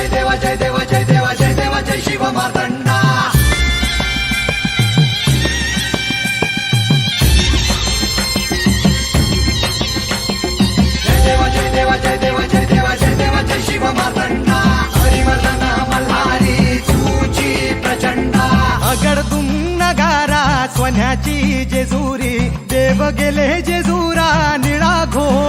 जय देवा जय देवा जय देवा जय देवा जय शिव मार्तंडा जय देवा जय देवा जय देवा जय देवा जय देवा जय शिव मार्तंडा हरिवर्धन मल्हारी तुझी प्रचंडा अगडदुम नगारा सोन्याची जेजुरी देव गेले जेजुरा निळा घोळ